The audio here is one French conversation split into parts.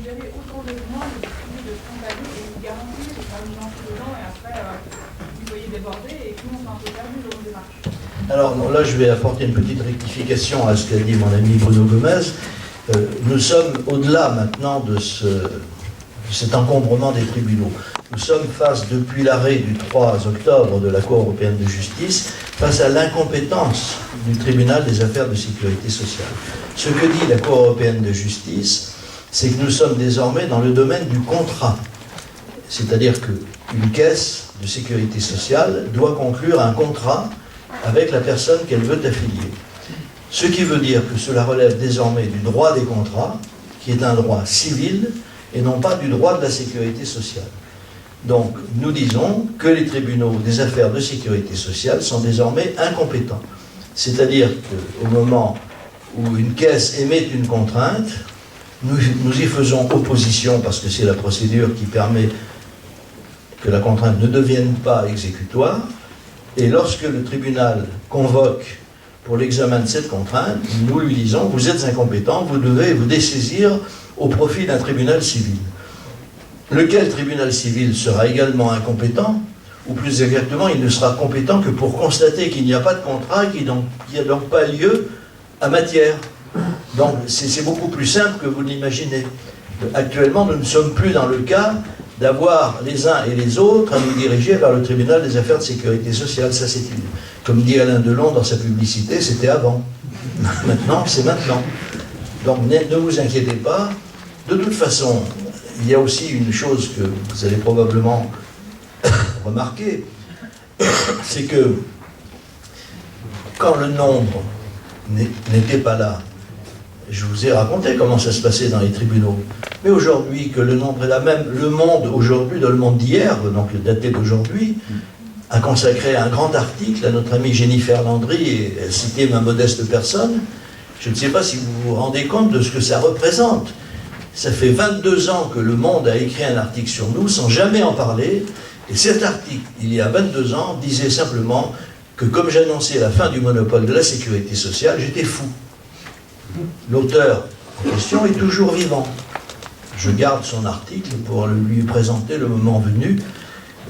considérez autant de spontané et vous garantissez de faire une gens dedans et après vous voyez déborder et tout le monde est un peu perdu dans vos démarches. Alors là, je vais apporter une petite rectification à ce qu'a dit mon ami Bruno Gomez. Nous sommes au-delà maintenant de cet encombrement des tribunaux. Nous sommes face, depuis l'arrêt du 3 octobre de la Cour européenne de justice, face à l'incompétence du tribunal des affaires de sécurité sociale. Ce que dit la Cour européenne de justice, c'est que nous sommes désormais dans le domaine du contrat. C'est-à-dire qu'une caisse de sécurité sociale doit conclure un contrat avec la personne qu'elle veut affilier. Ce qui veut dire que cela relève désormais du droit des contrats, qui est un droit civil, et non pas du droit de la sécurité sociale. Donc, nous disons que les tribunaux des affaires de sécurité sociale sont désormais incompétents. C'est-à-dire qu'au moment où une caisse émet une contrainte, nous y faisons opposition parce que c'est la procédure qui permet que la contrainte ne devienne pas exécutoire. Et lorsque le tribunal convoque pour l'examen de cette contrainte, nous lui disons « vous êtes incompétent, vous devez vous dessaisir au profit d'un tribunal civil ». Lequel tribunal civil sera également incompétent, ou plus exactement, il ne sera compétent que pour constater qu'il n'y a pas de contrat, qu'il n'y a donc pas lieu à matière. Donc c'est beaucoup plus simple que vous l'imaginez. Actuellement, nous ne sommes plus dans le cas d'avoir les uns et les autres à nous diriger vers le tribunal des affaires de sécurité sociale. Ça, c'est comme dit Alain Delon dans sa publicité, c'était avant. Maintenant, c'est maintenant. Donc ne vous inquiétez pas. De toute façon, il y a aussi une chose que vous allez probablement remarquer, c'est que quand le nombre n'était pas là, je vous ai raconté comment ça se passait dans les tribunaux. Mais aujourd'hui, que le nombre est là, même le monde aujourd'hui, dans le monde d'hier, donc daté d'aujourd'hui, a consacré un grand article à notre amie Jennifer Landry, et elle citait ma modeste personne. Je ne sais pas si vous vous rendez compte de ce que ça représente. Ça fait 22 ans que Le Monde a écrit un article sur nous, sans jamais en parler, et cet article, il y a 22 ans, disait simplement que comme j'annonçais la fin du monopole de la sécurité sociale, j'étais fou. L'auteur en question est toujours vivant. Je garde son article pour lui présenter le moment venu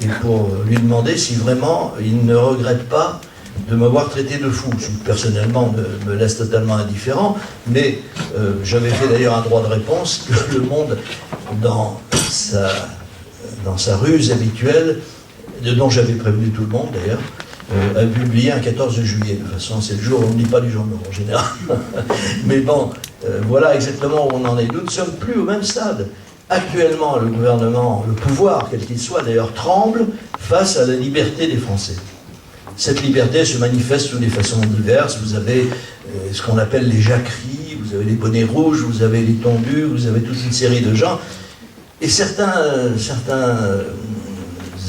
et pour lui demander si vraiment il ne regrette pas de m'avoir traité de fou. Ce qui personnellement me laisse totalement indifférent, mais j'avais fait d'ailleurs un droit de réponse que Le Monde, dans sa ruse habituelle, dont j'avais prévenu tout le monde d'ailleurs, a publié un 14 juillet. De toute façon, c'est le jour où on ne lit pas du journal en général. Mais bon, voilà exactement où on en est. Nous ne sommes plus au même stade. Actuellement, le gouvernement, le pouvoir, quel qu'il soit d'ailleurs, tremble face à la liberté des Français. Cette liberté se manifeste sous des façons diverses. Vous avez ce qu'on appelle les jacqueries, vous avez les bonnets rouges, vous avez les tondus, vous avez toute une série de gens. Et certains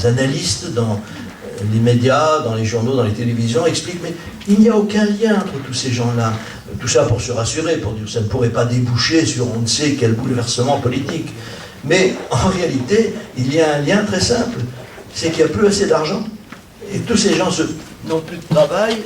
analystes dans les médias, dans les journaux, dans les télévisions expliquent mais il n'y a aucun lien entre tous ces gens-là. Tout ça pour se rassurer, pour dire que ça ne pourrait pas déboucher sur on ne sait quel bouleversement politique. Mais en réalité, il y a un lien très simple, c'est qu'il n'y a plus assez d'argent. Et tous ces gens n'ont plus de travail,